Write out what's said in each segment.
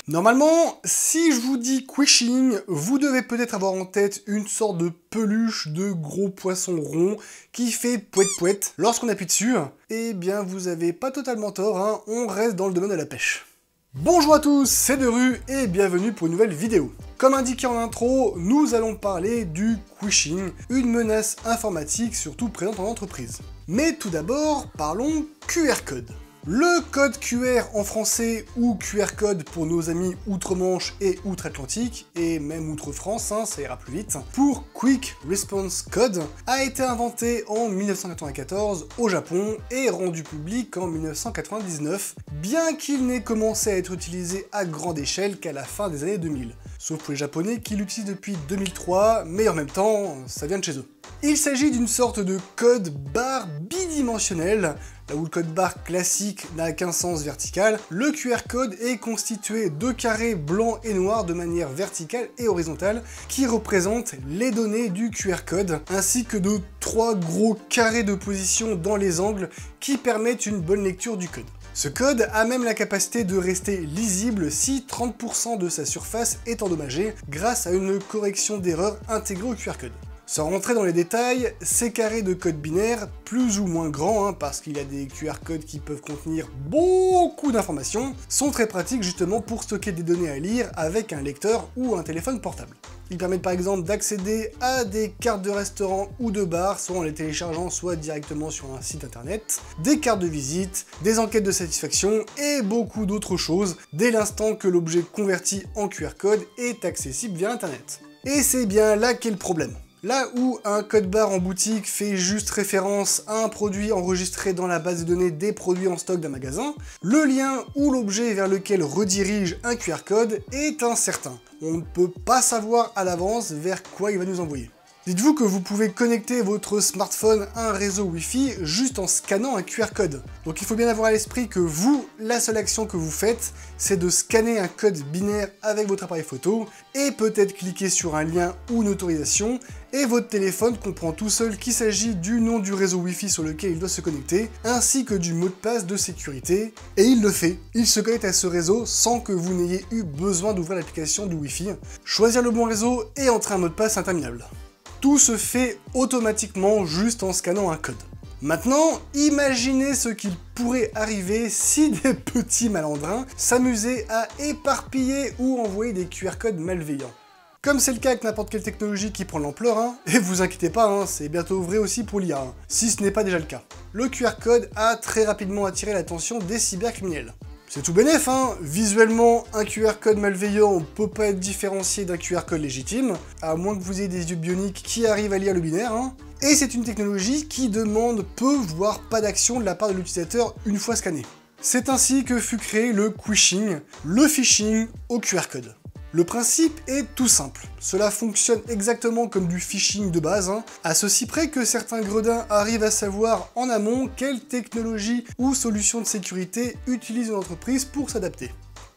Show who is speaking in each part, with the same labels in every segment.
Speaker 1: Normalement, si je vous dis Quishing, vous devez peut-être avoir en tête une sorte de peluche de gros poisson rond qui fait pouet-pouet lorsqu'on appuie dessus. Eh bien, vous avez pas totalement tort, hein, on reste dans le domaine de la pêche. Bonjour à tous, c'est Deru et bienvenue pour une nouvelle vidéo. Comme indiqué en intro, nous allons parler du Quishing, une menace informatique surtout présente en entreprise. Mais tout d'abord, parlons QR code. Le code QR en français ou QR code pour nos amis outre-Manche et outre-Atlantique, et même outre-France, hein, ça ira plus vite, pour Quick Response Code, a été inventé en 1994 au Japon et rendu public en 1999, bien qu'il n'ait commencé à être utilisé à grande échelle qu'à la fin des années 2000. Sauf pour les Japonais qui l'utilisent depuis 2003, mais en même temps, ça vient de chez eux. Il s'agit d'une sorte de code barre bidimensionnel. Là où le code barre classique n'a qu'un sens vertical, le QR code est constitué de carrés blancs et noirs de manière verticale et horizontale qui représentent les données du QR code, ainsi que de 3 gros carrés de position dans les angles qui permettent une bonne lecture du code. Ce code a même la capacité de rester lisible si 30% de sa surface est endommagée grâce à une correction d'erreur intégrée au QR code. Sans rentrer dans les détails, ces carrés de code binaire, plus ou moins grands, hein, parce qu'il y a des QR codes qui peuvent contenir beaucoup d'informations, sont très pratiques justement pour stocker des données à lire avec un lecteur ou un téléphone portable. Ils permettent par exemple d'accéder à des cartes de restaurant ou de bar, soit en les téléchargeant, soit directement sur un site internet, des cartes de visite, des enquêtes de satisfaction et beaucoup d'autres choses, dès l'instant que l'objet converti en QR code est accessible via internet. Et c'est bien là qu'est le problème. Là où un code barre en boutique fait juste référence à un produit enregistré dans la base de données des produits en stock d'un magasin, le lien ou l'objet vers lequel redirige un QR code est incertain. On ne peut pas savoir à l'avance vers quoi il va nous envoyer. Dites-vous que vous pouvez connecter votre smartphone à un réseau Wi-Fi juste en scannant un QR code. Donc il faut bien avoir à l'esprit que vous, la seule action que vous faites, c'est de scanner un code binaire avec votre appareil photo et peut-être cliquer sur un lien ou une autorisation et votre téléphone comprend tout seul qu'il s'agit du nom du réseau Wi-Fi sur lequel il doit se connecter ainsi que du mot de passe de sécurité et il le fait. Il se connecte à ce réseau sans que vous n'ayez eu besoin d'ouvrir l'application du Wi-Fi, choisir le bon réseau et entrer un mot de passe interminable. Tout se fait automatiquement juste en scannant un code. Maintenant, imaginez ce qu'il pourrait arriver si des petits malandrins s'amusaient à éparpiller ou envoyer des QR codes malveillants. Comme c'est le cas avec n'importe quelle technologie qui prend l'ampleur, hein, et vous inquiétez pas, hein, c'est bientôt vrai aussi pour l'IA, hein, si ce n'est pas déjà le cas. Le QR code a très rapidement attiré l'attention des cybercriminels. C'est tout bénef, hein. Visuellement, un QR code malveillant ne peut pas être différencié d'un QR code légitime, à moins que vous ayez des yeux bioniques qui arrivent à lire le binaire, hein. Et c'est une technologie qui demande peu, voire pas d'action de la part de l'utilisateur une fois scanné. C'est ainsi que fut créé le Quishing, le phishing au QR code. Le principe est tout simple, cela fonctionne exactement comme du phishing de base, hein, à ceci près que certains gredins arrivent à savoir en amont quelle technologie ou solution de sécurité utilise une entreprise pour s'adapter.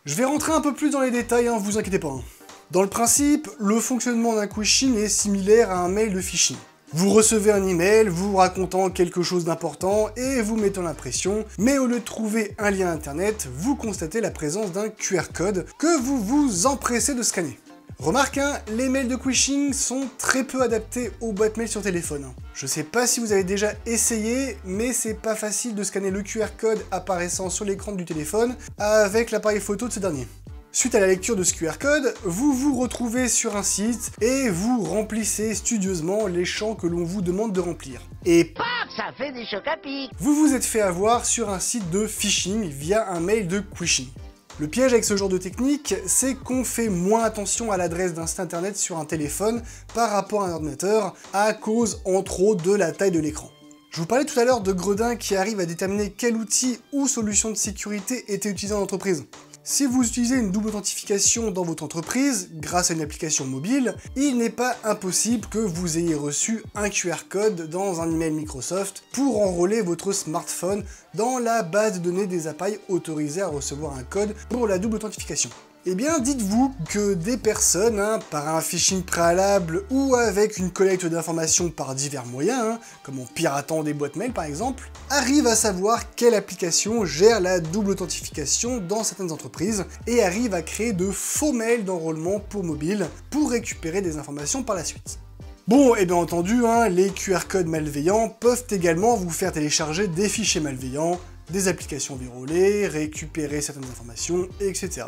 Speaker 1: Je vais rentrer un peu plus dans les détails, hein, vous inquiétez pas. Hein. Dans le principe, le fonctionnement d'un Quishing est similaire à un mail de phishing. Vous recevez un email vous racontant quelque chose d'important et vous mettant l'impression, mais au lieu de trouver un lien internet, vous constatez la présence d'un QR code que vous vous empressez de scanner. Remarque, hein, les mails de Quishing sont très peu adaptés aux boîtes mail sur téléphone. Je sais pas si vous avez déjà essayé, mais c'est pas facile de scanner le QR code apparaissant sur l'écran du téléphone avec l'appareil photo de ce dernier. Suite à la lecture de ce QR code, vous vous retrouvez sur un site et vous remplissez studieusement les champs que l'on vous demande de remplir. Et paf, ça fait des chocs à pic. Vous vous êtes fait avoir sur un site de phishing via un mail de Quishing. Le piège avec ce genre de technique, c'est qu'on fait moins attention à l'adresse d'un site internet sur un téléphone par rapport à un ordinateur à cause entre autres de la taille de l'écran. Je vous parlais tout à l'heure de gredins qui arrivent à déterminer quel outil ou solution de sécurité était utilisé en entreprise. Si vous utilisez une double authentification dans votre entreprise, grâce à une application mobile, il n'est pas impossible que vous ayez reçu un QR code dans un email Microsoft pour enrôler votre smartphone dans la base de données des appareils autorisés à recevoir un code pour la double authentification. Eh bien, dites-vous que des personnes, par un phishing préalable ou avec une collecte d'informations par divers moyens, comme en piratant des boîtes mail par exemple, arrivent à savoir quelle application gère la double authentification dans certaines entreprises et arrivent à créer de faux mails d'enrôlement pour mobile pour récupérer des informations par la suite. Bon, et bien entendu, les QR codes malveillants peuvent également vous faire télécharger des fichiers malveillants, des applications verrouillées, récupérer certaines informations, etc.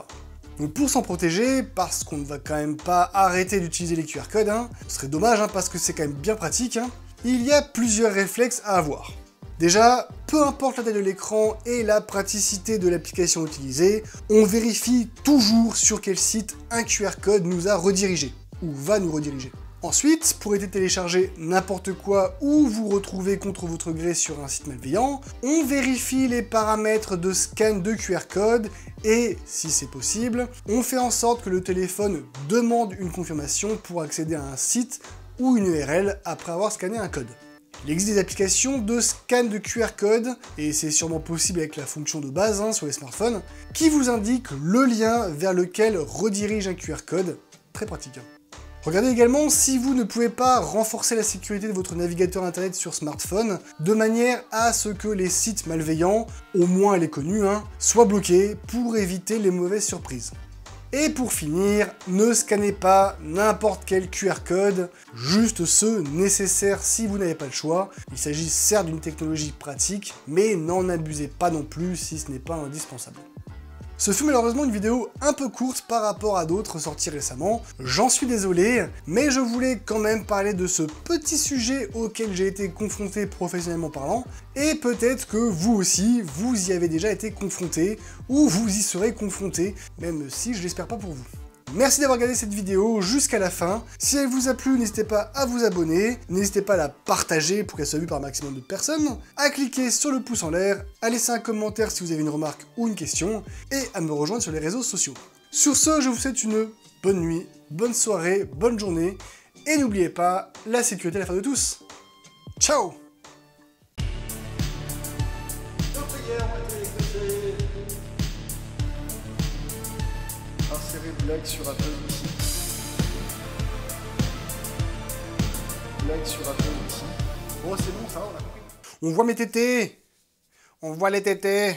Speaker 1: Donc pour s'en protéger, parce qu'on ne va quand même pas arrêter d'utiliser les QR codes, ce serait dommage parce que c'est quand même bien pratique, il y a plusieurs réflexes à avoir. Déjà, peu importe la taille de l'écran et la praticité de l'application utilisée, on vérifie toujours sur quel site un QR code nous a redirigé, ou va nous rediriger. Ensuite, pour éviter de télécharger n'importe quoi ou vous retrouver contre votre gré sur un site malveillant, on vérifie les paramètres de scan de QR code et, si c'est possible, on fait en sorte que le téléphone demande une confirmation pour accéder à un site ou une URL après avoir scanné un code. Il existe des applications de scan de QR code, et c'est sûrement possible avec la fonction de base sur les smartphones, qui vous indiquent le lien vers lequel redirige un QR code. Très pratique. Regardez également si vous ne pouvez pas renforcer la sécurité de votre navigateur internet sur smartphone de manière à ce que les sites malveillants, au moins les connus, soient bloqués pour éviter les mauvaises surprises. Et pour finir, ne scannez pas n'importe quel QR code, juste ceux nécessaires si vous n'avez pas le choix. Il s'agit certes d'une technologie pratique, mais n'en abusez pas non plus si ce n'est pas indispensable. Ce fut malheureusement une vidéo un peu courte par rapport à d'autres sorties récemment, j'en suis désolé, mais je voulais quand même parler de ce petit sujet auquel j'ai été confronté professionnellement parlant, et peut-être que vous aussi, vous y avez déjà été confronté, ou vous y serez confronté, même si je l'espère pas pour vous. Merci d'avoir regardé cette vidéo jusqu'à la fin. Si elle vous a plu, n'hésitez pas à vous abonner, n'hésitez pas à la partager pour qu'elle soit vue par un maximum de personnes, à cliquer sur le pouce en l'air, à laisser un commentaire si vous avez une remarque ou une question, et à me rejoindre sur les réseaux sociaux. Sur ce, je vous souhaite une bonne nuit, bonne soirée, bonne journée, et n'oubliez pas, la sécurité est l'affaire de tous. Ciao! Insérer blague sur Apple ici. Blague sur Apple ici. Bon, c'est bon, ça va, on a compris. On voit mes tétés. On voit les tétés.